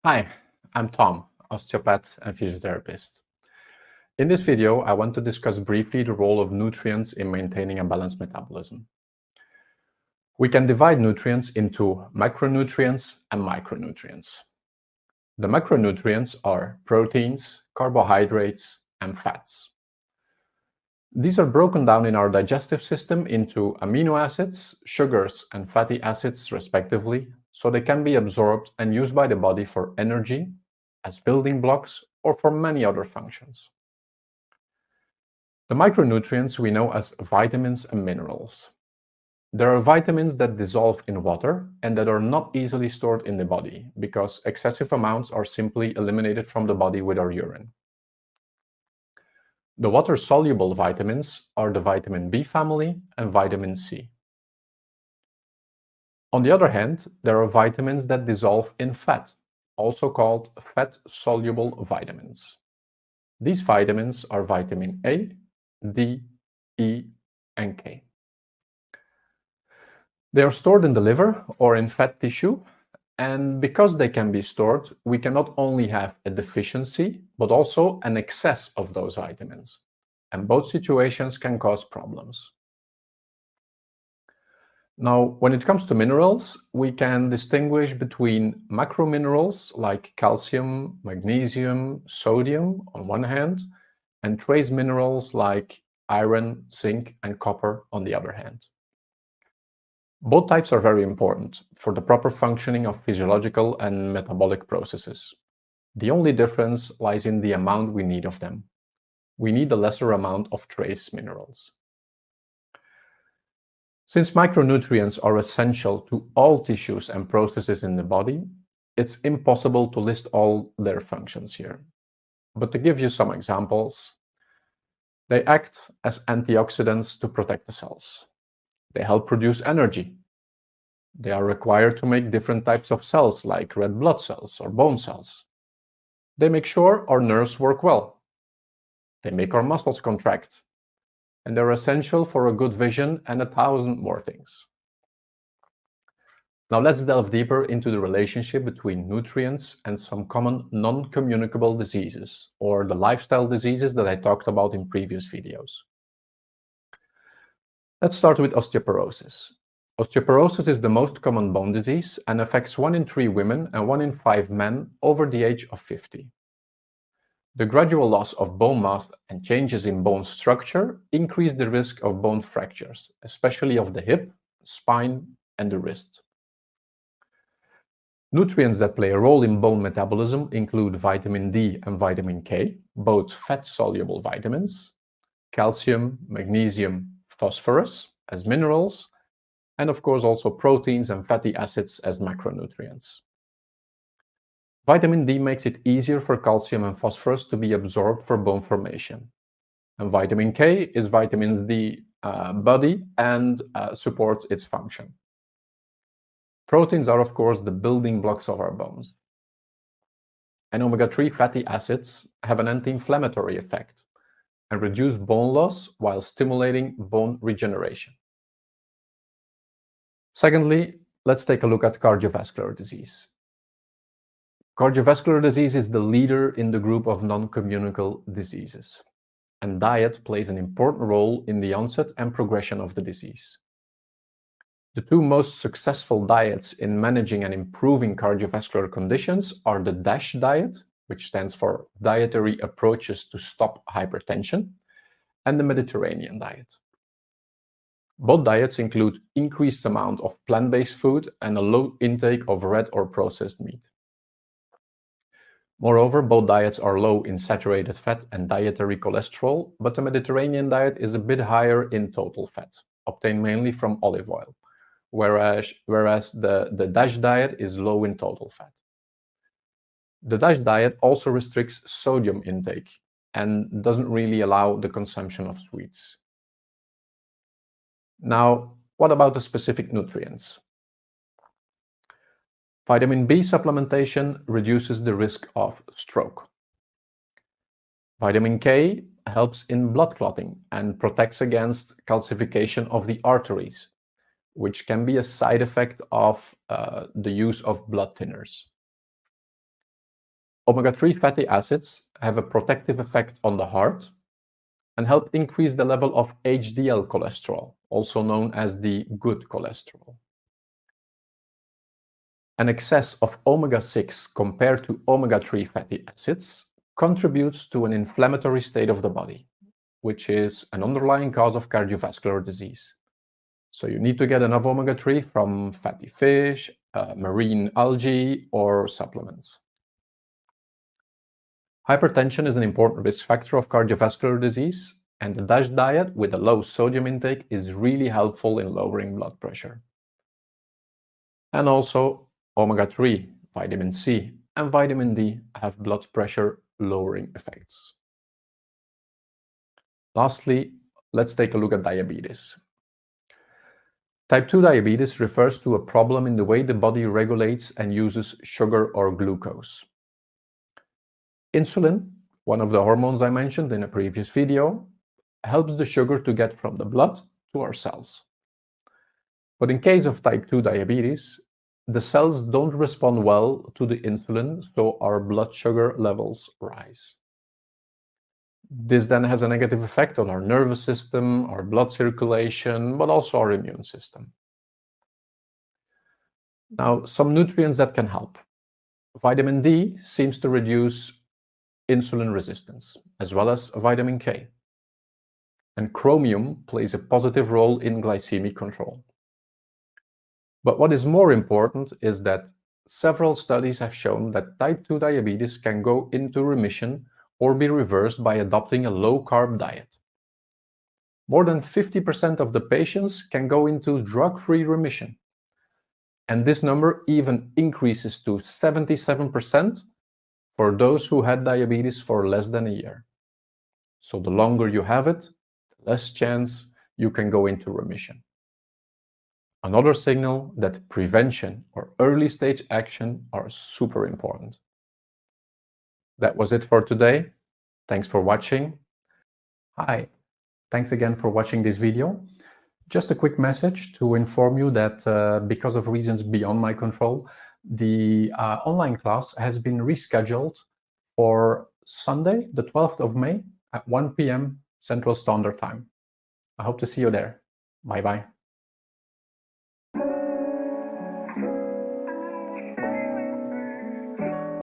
Hi, I'm Tom, osteopath and physiotherapist. In this video, I want to discuss briefly the role of nutrients in maintaining a balanced metabolism. We can divide nutrients into macronutrients and micronutrients. The macronutrients are proteins, carbohydrates, and fats. These are broken down in our digestive system into amino acids, sugars, and fatty acids, respectively, so they can be absorbed and used by the body for energy, as building blocks, or for many other functions. The micronutrients we know as vitamins and minerals. There are vitamins that dissolve in water and that are not easily stored in the body because excessive amounts are simply eliminated from the body with our urine. The water-soluble vitamins are the vitamin B family and vitamin C. On the other hand, there are vitamins that dissolve in fat, also called fat-soluble vitamins. These vitamins are vitamin A, D, E, and K. They are stored in the liver or in fat tissue, and because they can be stored, we can not only have a deficiency, but also an excess of those vitamins. And both situations can cause problems. Now, when it comes to minerals, we can distinguish between macrominerals like calcium, magnesium, sodium on one hand, and trace minerals like iron, zinc, and copper on the other hand. Both types are very important for the proper functioning of physiological and metabolic processes. The only difference lies in the amount we need of them. We need a lesser amount of trace minerals. Since micronutrients are essential to all tissues and processes in the body, it's impossible to list all their functions here. But to give you some examples, they act as antioxidants to protect the cells. They help produce energy. They are required to make different types of cells like red blood cells or bone cells. They make sure our nerves work well. They make our muscles contract. And they're essential for a good vision and 1,000 more things. Now let's delve deeper into the relationship between nutrients and some common non-communicable diseases, or the lifestyle diseases that I talked about in previous videos. Let's start with osteoporosis. Osteoporosis is the most common bone disease and affects 1 in 3 women and 1 in 5 men over the age of 50. The gradual loss of bone mass and changes in bone structure increase the risk of bone fractures, especially of the hip, spine, and the wrist. Nutrients that play a role in bone metabolism include vitamin D and vitamin K, both fat-soluble vitamins, calcium, magnesium, phosphorus as minerals, and of course also proteins and fatty acids as macronutrients. Vitamin D makes it easier for calcium and phosphorus to be absorbed for bone formation. And vitamin K is vitamin D body and supports its function. Proteins are, of course, the building blocks of our bones. And omega-3 fatty acids have an anti-inflammatory effect and reduce bone loss while stimulating bone regeneration. Secondly, let's take a look at cardiovascular disease. Cardiovascular disease is the leader in the group of non-communicable diseases, and diet plays an important role in the onset and progression of the disease. The 2 most successful diets in managing and improving cardiovascular conditions are the DASH diet, which stands for Dietary Approaches to Stop Hypertension, and the Mediterranean diet. Both diets include increased amount of plant-based food and a low intake of red or processed meat. Moreover, both diets are low in saturated fat and dietary cholesterol, but the Mediterranean diet is a bit higher in total fat, obtained mainly from olive oil, whereas the DASH diet is low in total fat. The DASH diet also restricts sodium intake and doesn't really allow the consumption of sweets. Now, what about the specific nutrients? Vitamin B supplementation reduces the risk of stroke. Vitamin K helps in blood clotting and protects against calcification of the arteries, which can be a side effect of the use of blood thinners. Omega-3 fatty acids have a protective effect on the heart and help increase the level of HDL cholesterol, also known as the good cholesterol. An excess of omega-6 compared to omega-3 fatty acids contributes to an inflammatory state of the body, which is an underlying cause of cardiovascular disease. So you need to get enough omega-3 from fatty fish, marine algae, or supplements. Hypertension is an important risk factor of cardiovascular disease, and the DASH diet with a low sodium intake is really helpful in lowering blood pressure. And also, omega-3, vitamin C, and vitamin D have blood pressure lowering effects. Lastly, let's take a look at diabetes. Type 2 diabetes refers to a problem in the way the body regulates and uses sugar or glucose. Insulin, one of the hormones I mentioned in a previous video, helps the sugar to get from the blood to our cells. But in case of type 2 diabetes, the cells don't respond well to the insulin, so our blood sugar levels rise. This then has a negative effect on our nervous system, our blood circulation, but also our immune system. Now, some nutrients that can help. Vitamin D seems to reduce insulin resistance, as well as vitamin K. And chromium plays a positive role in glycemic control. But what is more important is that several studies have shown that type 2 diabetes can go into remission or be reversed by adopting a low-carb diet. More than 50% of the patients can go into drug-free remission. And this number even increases to 77% for those who had diabetes for less than a year. So the longer you have it, the less chance you can go into remission. Another signal that prevention or early stage action are super important. That was it for today. Thanks for watching. Hi, thanks again for watching this video. Just a quick message to inform you that because of reasons beyond my control, the online class has been rescheduled for Sunday, the 12th of May at 1 p.m. Central Standard Time. I hope to see you there. Bye-bye.